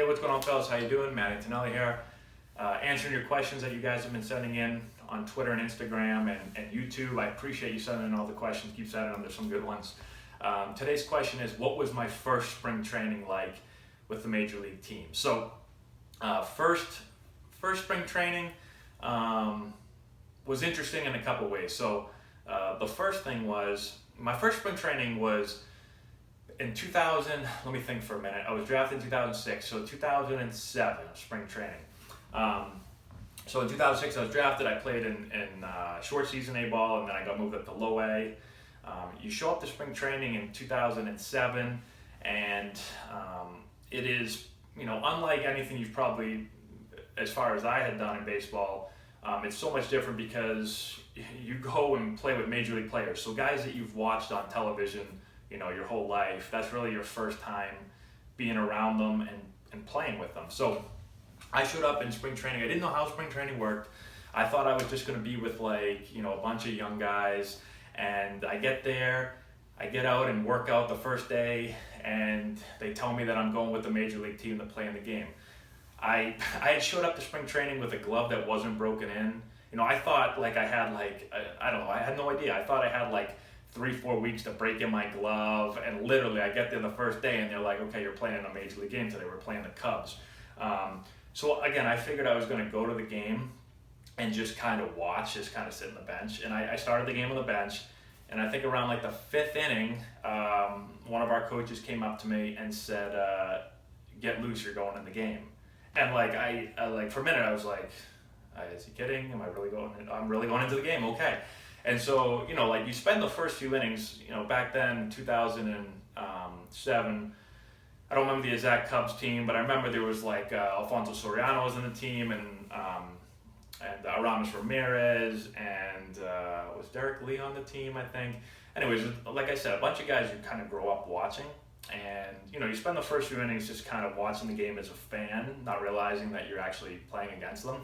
Hey, what's going on, fellas? How you doing? Matt Antonelli here, answering your questions that you guys have been sending in on Twitter and Instagram and YouTube. I appreciate you sending in all the questions. Keep sending them. There's some good ones. Today's question is, what was my first spring training like with the Major League team? So, first spring training was interesting in a couple ways. So, the first thing was, my first spring training was in 2000, let me think for a minute. I was drafted in 2006, so 2007 spring training. So in 2006 I was drafted. I played in short season A ball, and then I got moved up to low A. You show up to spring training in 2007, and it is, unlike anything you've probably, as far as I had done in baseball, it's so much different because you go and play with major league players. So guys that you've watched on television, your whole life, that's really your first time being around them and playing with them. So I showed up in spring training. I didn't know how spring training worked. I thought I was just going to be with a bunch of young guys, and I get there, I get out and work out the first day, and they tell me that I'm going with the major league team to play in the game. I had showed up to spring training with a glove that wasn't broken in. I thought I had I don't know, I had no idea. I thought I had 3-4 weeks to break in my glove, and literally I get there the first day and they're like, okay, you're playing in a major league game today. We're playing the Cubs. So again, I figured I was going to go to the game and just kind of watch, just kind of sit on the bench. And I started the game on the bench, and I think around the 5th inning, one of our coaches came up to me and said, get loose, you're going in the game. And I for a minute I was like, is he kidding? Am I really going? I'm really going into the game. Okay. And so, you spend the first few innings, back then, 2007, I don't remember the exact Cubs team, but I remember there was Alfonso Soriano was in the team, and Aramis Ramirez, and was Derek Lee on the team, I think. Anyways, like I said, a bunch of guys you kind of grow up watching, and, you spend the first few innings just kind of watching the game as a fan, not realizing that you're actually playing against them.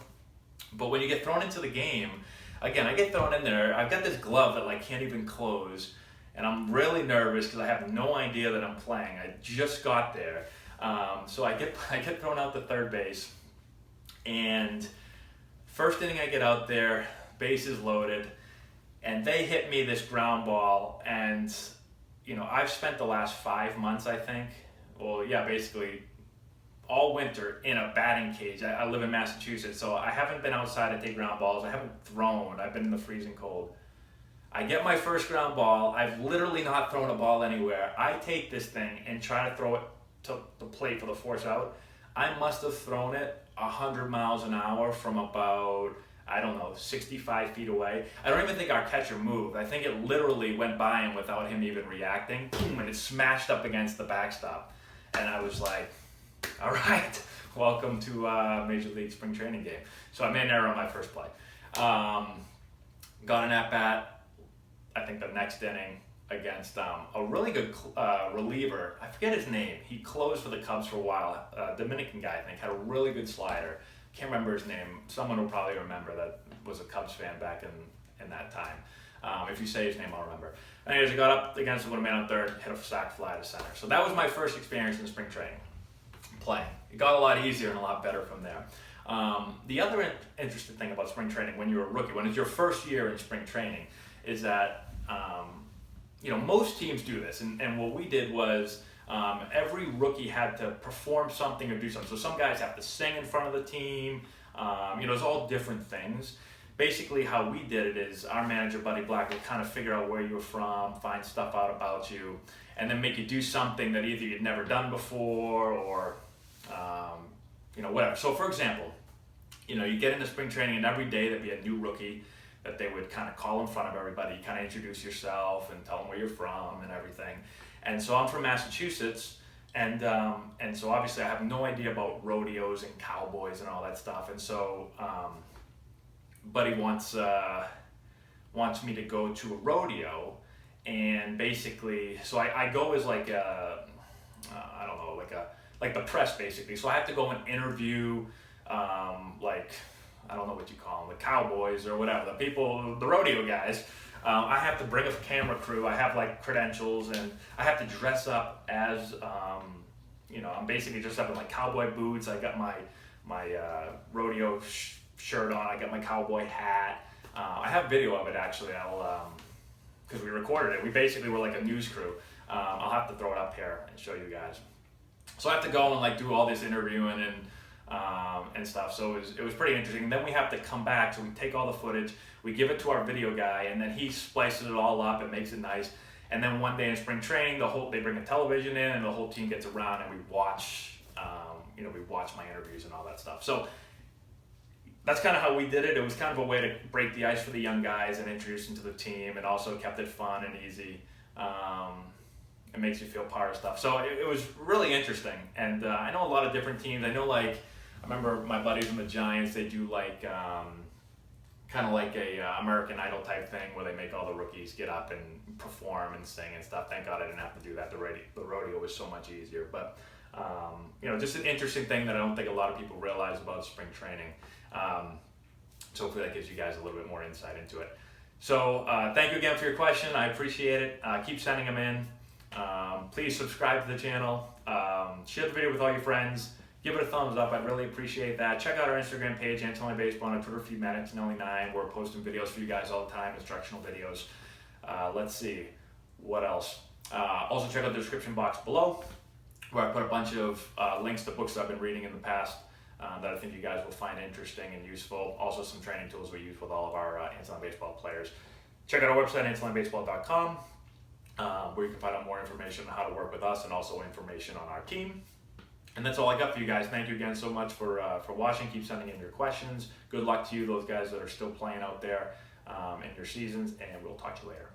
But when you get thrown into the game, again, I get thrown in there, I've got this glove that can't even close, and I'm really nervous because I have no idea that I'm playing. I just got there. So I get thrown out to third base, and first inning I get out there, bases loaded, and they hit me this ground ball, and I've spent the last 5 months, I think, basically all winter in a batting cage. I live in Massachusetts, so I haven't been outside to take ground balls. I haven't thrown. I've been in the freezing cold. I get my first ground ball. I've literally not thrown a ball anywhere. I take this thing and try to throw it to the plate for the force out. I must have thrown it 100 miles an hour from about, 65 feet away. I don't even think our catcher moved. I think it literally went by him without him even reacting, boom, and it smashed up against the backstop. And I was like, all right, welcome to Major League Spring Training game. So I made an error on my first play. Got an at-bat, I think the next inning, against a really good reliever. I forget his name. He closed for the Cubs for a while. Dominican guy, I think, had a really good slider. Can't remember his name. Someone will probably remember that was a Cubs fan back in that time. If you say his name, I'll remember. Anyways, I got up against him with a man on third, hit a sac fly to center. So that was my first experience in spring training, playing. It got a lot easier and a lot better from there. The other interesting thing about spring training when you're a rookie, when it's your first year in spring training, is that most teams do this, and what we did was every rookie had to perform something or do something. So some guys have to sing in front of the team. It's all different things. Basically, how we did it is our manager, Buddy Black, would kind of figure out where you were from, find stuff out about you, and then make you do something that either you'd never done before or whatever. So for example, you get into spring training, and every day there'd be a new rookie that they would kind of call in front of everybody. You kind of introduce yourself and tell them where you're from and everything. And so I'm from Massachusetts, and so obviously I have no idea about rodeos and cowboys and all that stuff. And so Buddy wants me to go to a rodeo, and basically, so I go as like the press basically. So I have to go and interview I don't know what you call them, the cowboys or whatever, the people, the rodeo guys. I have to bring a camera crew. I have credentials, and I have to dress up as I'm basically just up in like cowboy boots. I got my rodeo shirt on. I got my cowboy hat. I have video of it actually. I'll because we recorded it. We basically were like a news crew. I'll have to throw it up here and show you guys. So I have to go and like do all this interviewing and stuff. So it was pretty interesting. And then we have to come back. So we take all the footage, we give it to our video guy, and then he splices it all up and makes it nice. And then one day in spring training, they bring a television in, and the whole team gets around, and we watch my interviews and all that stuff. So that's kind of how we did it. It was kind of a way to break the ice for the young guys and introduce them to the team, and also kept it fun and easy. It makes you feel part of stuff. So it was really interesting. And I know a lot of different teams. I know, like, I remember my buddies from the Giants, they do like kind of like a American Idol type thing where they make all the rookies get up and perform and sing and stuff. Thank God I didn't have to do that. The rodeo was so much easier. But just an interesting thing that I don't think a lot of people realize about spring training. So hopefully that gives you guys a little bit more insight into it. So thank you again for your question. I appreciate it. Keep sending them in. Please subscribe to the channel. Share the video with all your friends. Give it a thumbs up. I'd really appreciate that. Check out our Instagram page, Antonelli Baseball, and our Twitter feed, Antonelli9. We're posting videos for you guys all the time, instructional videos. Let's see. What else? Also check out the description box below, where I put a bunch of links to books that I've been reading in the past that I think you guys will find interesting and useful. Also some training tools we use with all of our Antonelli Baseball players. Check out our website, AntonelliBaseball.com, where you can find out more information on how to work with us and also information on our team. And that's all I got for you guys. Thank you again so much for watching. Keep sending in your questions. Good luck to you, those guys that are still playing out there in your seasons, and we'll talk to you later.